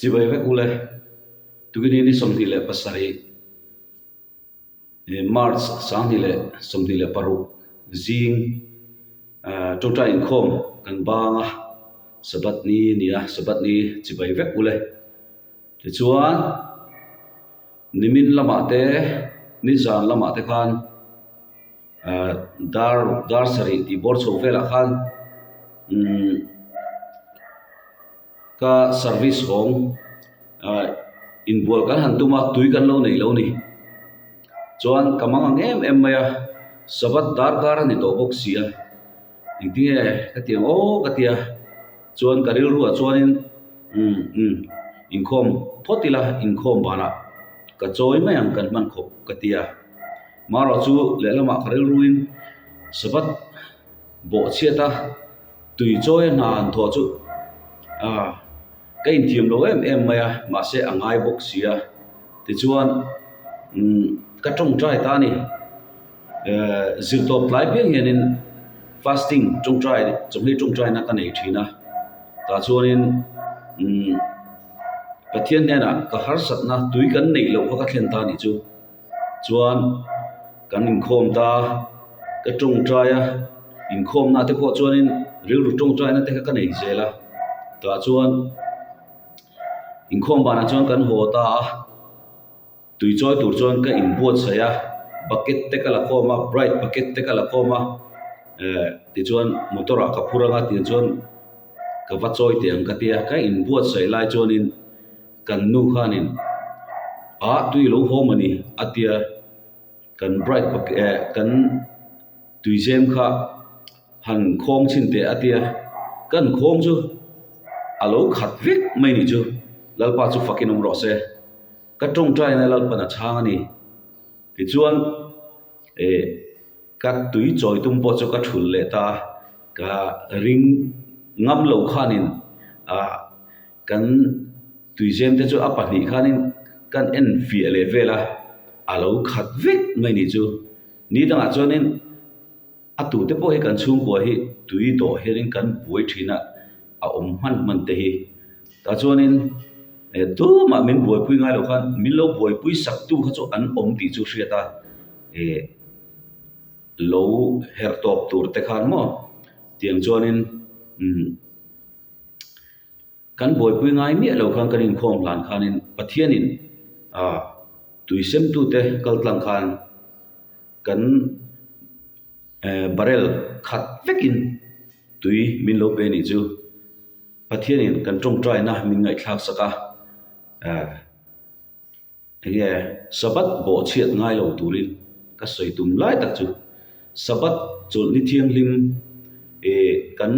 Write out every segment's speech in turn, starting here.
chỉ vậy với ule tu cái này xong thì là pasari March sáng thì là xong thì là paru zing trong trái khom kan banga sabat ni nia sabat ni chỉ vậy với ule thì chuan nimin lama te ni zan lama te khan dar sari ti bor so vela khan ka service hong in bol kan han tuma tui kan lo nei lo ni chuan kamang em maya sabat dar kar ni to bok sia intie ka tiang o ka tia chuan karil ru chuanin in khom photila in khom bana ka choi mai ang kan man khop ka tia maro chu le lama karil ruin sabat bo chiata tui choi na an tho chu cái thiềm lo em maya mà sẽ angai bok sia ti chuan ka trong trai ta ni zil top lai pe hianin fasting trong trai na ka nei thina ta chuanin pathian nena ka har sat na tui kan nei lo ka thlen ta ni chu chuan kan in khom ta ka trong trai a in khom na te pho chuanin ril ru trong trai na te ka nei zela ta chuan in khom bana chuan kan ho ta tui choi tur chuan ka in buat saya bucket te kala khoma bright bucket te kala khoma ti chuan motora ka phuranga ti chuan ka va choi te ang ka tia ka in buat sai lai chuan in kan nu khanin tui lo hom ani atia kan bright bucket kan tui jem kha han khom chin te atia kan khom chu alo khat vek mai ni chu lalpa chu fakin ro se ka trong trai na lalpa na chang ani ti chuan ka tui choi tum po chu ka thul le ta ka ring ngam lo khanin kan tui jem te chu apani khanin kan en fi le vela alo khat vek mai ni chu ni danga chuanin atu te po he kan chung ko hi tui do herin kan buai thina a man te hi ta chuanin tu ma min buai pui ngai lo khan min lo buai pui sak tu kha chu an ti chu hriata lo her top tur te khan mo tiang chuanin kan buai pui ngai mi lo khan kan in khom lan khanin pathianin tui sem tu te kal tlang khan kan barrel khat vekin tui min lo pe ni chu pathianin kan trong trai na min ngai thak saka sabat bo chiat ngai lo turin ka soi tum lai tak chu sabat chul ni thiang lim kan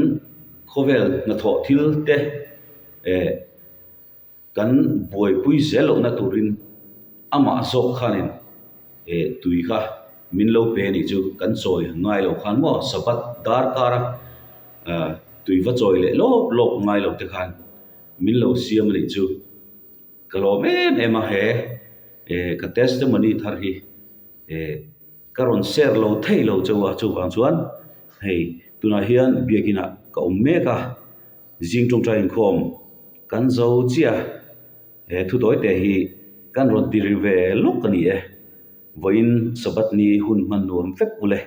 khovel na tho thil te kan buai pui zelo na turin ama zok khanin tui kha min lo pe ni chu kan choi ngai lo khan mo sabat dar kara tui va choi le lop ngai lo te khan min lo siam ni chu kalom em a he ka testimony thar hi karon share lo thei lo chawa chu wang chuan hei tuna hian biakina ka umme ka jing tong train khom kan zo chia thu doi te hi kan ron ti rive lok ani voin sabat ni hun man nuam fek ule